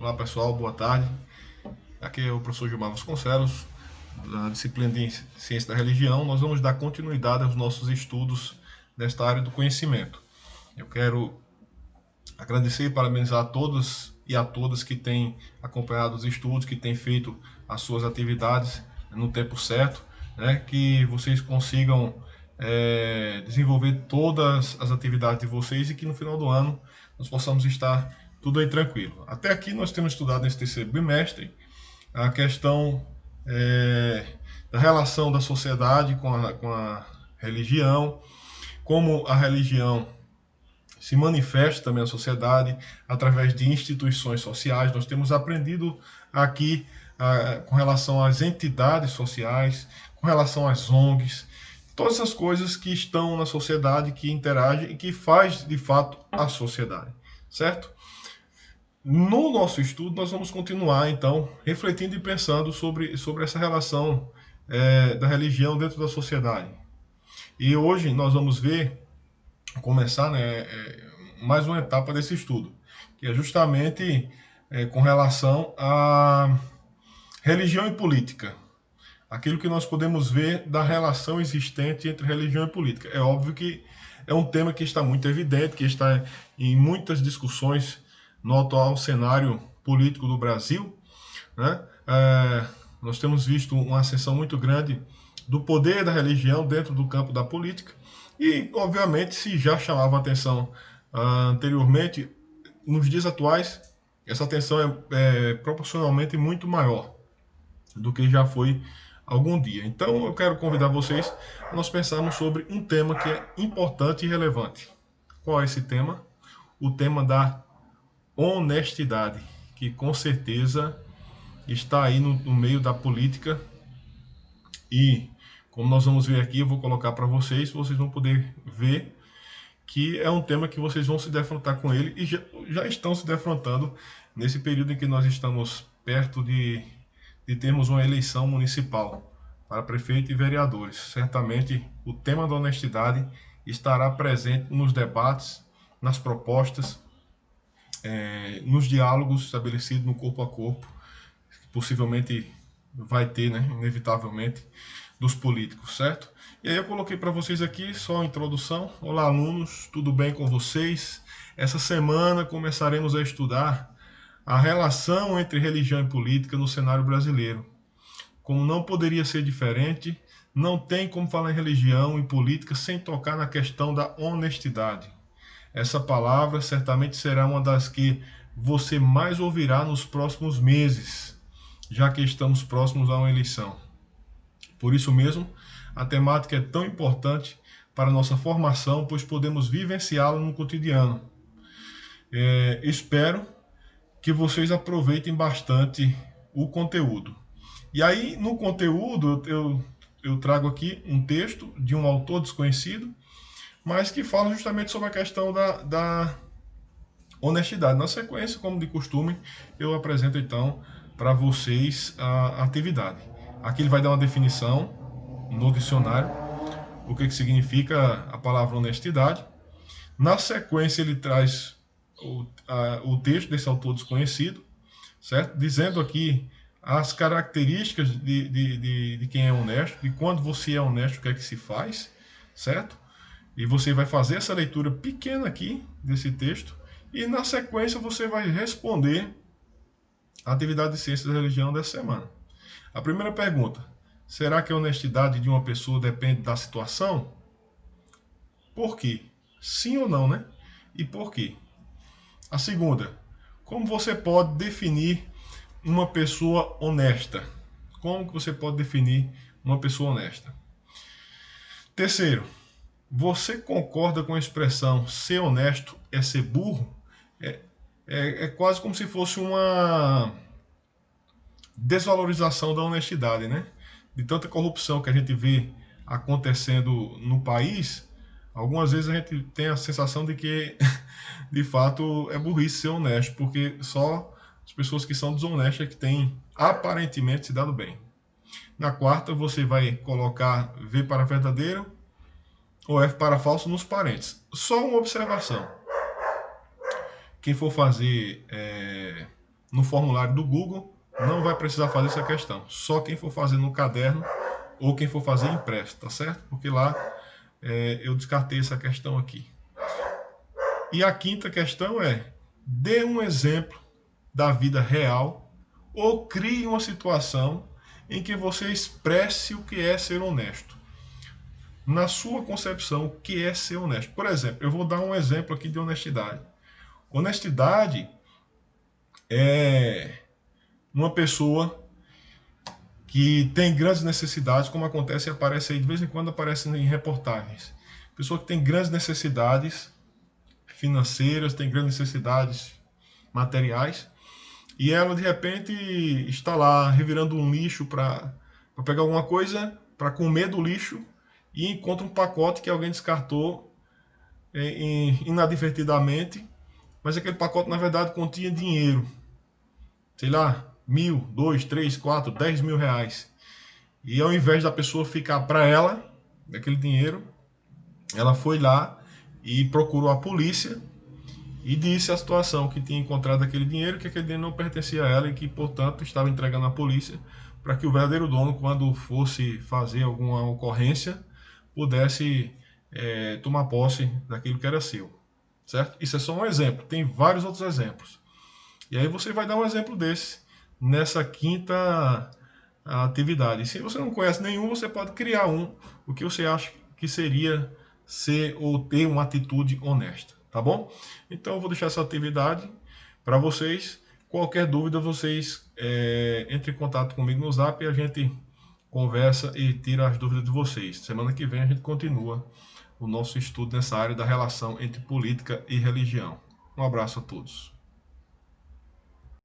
Olá pessoal, boa tarde. Aqui é o professor Gilmar Vasconcelos, da disciplina de Ciência da Religião. Nós vamos dar continuidade aos nossos estudos nesta área do conhecimento. Eu quero agradecer e parabenizar a todos e a todas que têm acompanhado os estudos, que têm feito as suas atividades no tempo certo, né? Que vocês consigam desenvolver todas as atividades de vocês e que no final do ano nós possamos estar tudo aí tranquilo. Até aqui nós temos estudado nesse terceiro bimestre a questão é, da relação da sociedade com a religião, como a religião se manifesta também na sociedade através de instituições sociais. Nós temos aprendido aqui com relação às entidades sociais, com relação às ONGs, todas essas coisas que estão na sociedade, que interagem e que faz de fato a sociedade, certo? No nosso estudo, nós vamos continuar, então, refletindo e pensando sobre essa relação da religião dentro da sociedade. E hoje nós vamos começar, né, mais uma etapa desse estudo, que é justamente com relação à religião e política. Aquilo que nós podemos ver da relação existente entre religião e política. É óbvio que é um tema que está muito evidente, que está em muitas discussões no atual cenário político do Brasil, né? Nós temos visto uma ascensão muito grande do poder da religião dentro do campo da política e, obviamente, se já chamava atenção anteriormente, nos dias atuais, essa atenção é proporcionalmente muito maior do que já foi algum dia. Então, eu quero convidar vocês a nós pensarmos sobre um tema que é importante e relevante. Qual é esse tema? O tema da honestidade, que com certeza está aí no meio da política e, como nós vamos ver aqui, eu vou colocar para vocês vão poder ver que é um tema que vocês vão se defrontar com ele e já estão se defrontando nesse período em que nós estamos perto de termos uma eleição municipal para prefeito e vereadores. Certamente o tema da honestidade estará presente nos debates, nas propostas, nos diálogos estabelecidos no corpo a corpo, que possivelmente vai ter, né, inevitavelmente, dos políticos, certo? E aí eu coloquei para vocês aqui só a introdução. Olá, alunos, tudo bem com vocês? Essa semana começaremos a estudar a relação entre religião e política no cenário brasileiro. Como não poderia ser diferente, não tem como falar em religião e política sem tocar na questão da honestidade. Essa palavra certamente será uma das que você mais ouvirá nos próximos meses, já que estamos próximos a uma eleição. Por isso mesmo, a temática é tão importante para a nossa formação, pois podemos vivenciá-la no cotidiano. Espero que vocês aproveitem bastante o conteúdo. E aí, no conteúdo, eu trago aqui um texto de um autor desconhecido, mas que fala justamente sobre a questão da honestidade. Na sequência, como de costume, eu apresento então para vocês a atividade. Aqui ele vai dar uma definição no dicionário, o que significa a palavra honestidade. Na sequência, ele traz o texto desse autor desconhecido, certo? Dizendo aqui as características de quem é honesto, de quando você é honesto, o que é que se faz, certo? E você vai fazer essa leitura pequena aqui desse texto e na sequência você vai responder a atividade de ciência da religião dessa semana. A primeira pergunta: será que a honestidade de uma pessoa depende da situação? Por quê? Sim ou não, né? E por quê? A segunda: como você pode definir uma pessoa honesta? Como que você pode definir uma pessoa honesta? Terceiro: você concorda com a expressão ser honesto é ser burro? É quase como se fosse uma desvalorização da honestidade, né? De tanta corrupção que a gente vê acontecendo no país, algumas vezes a gente tem a sensação de que, de fato, é burrice ser honesto, porque só as pessoas que são desonestas que têm aparentemente se dado bem. Na quarta, você vai colocar V para verdadeiro ou F para falso nos parênteses. Só uma observação. Quem for fazer no formulário do Google, não vai precisar fazer essa questão. Só quem for fazer no caderno ou quem for fazer impresso, tá certo? Porque lá eu descartei essa questão aqui. E a quinta questão é: dê um exemplo da vida real ou crie uma situação em que você expresse o que é ser honesto. Na sua concepção, o que é ser honesto? Por exemplo, eu vou dar um exemplo aqui de honestidade. Honestidade é uma pessoa que tem grandes necessidades, como acontece e aparece aí, de vez em quando aparece em reportagens. Pessoa que tem grandes necessidades financeiras, tem grandes necessidades materiais, e ela de repente está lá revirando um lixo para pegar alguma coisa, para comer do lixo, e encontra um pacote que alguém descartou inadvertidamente, mas aquele pacote na verdade continha dinheiro, sei lá, 1.000, 2, 3, 4, 10 mil reais. E ao invés da pessoa ficar para ela, daquele dinheiro, ela foi lá e procurou a polícia e disse a situação, que tinha encontrado aquele dinheiro, que aquele dinheiro não pertencia a ela e que, portanto, estava entregando à polícia para que o verdadeiro dono, quando fosse fazer alguma ocorrência, pudesse tomar posse daquilo que era seu. Certo? Isso é só um exemplo, tem vários outros exemplos. E aí você vai dar um exemplo desse nessa quinta atividade. Se você não conhece nenhum, você pode criar um, o que você acha que seria ser ou ter uma atitude honesta, tá bom? Então eu vou deixar essa atividade para vocês. Qualquer dúvida, vocês entrem em contato comigo no Zap e a gente conversa e tira as dúvidas de vocês. Semana que vem a gente continua o nosso estudo nessa área da relação entre política e religião. Um abraço a todos.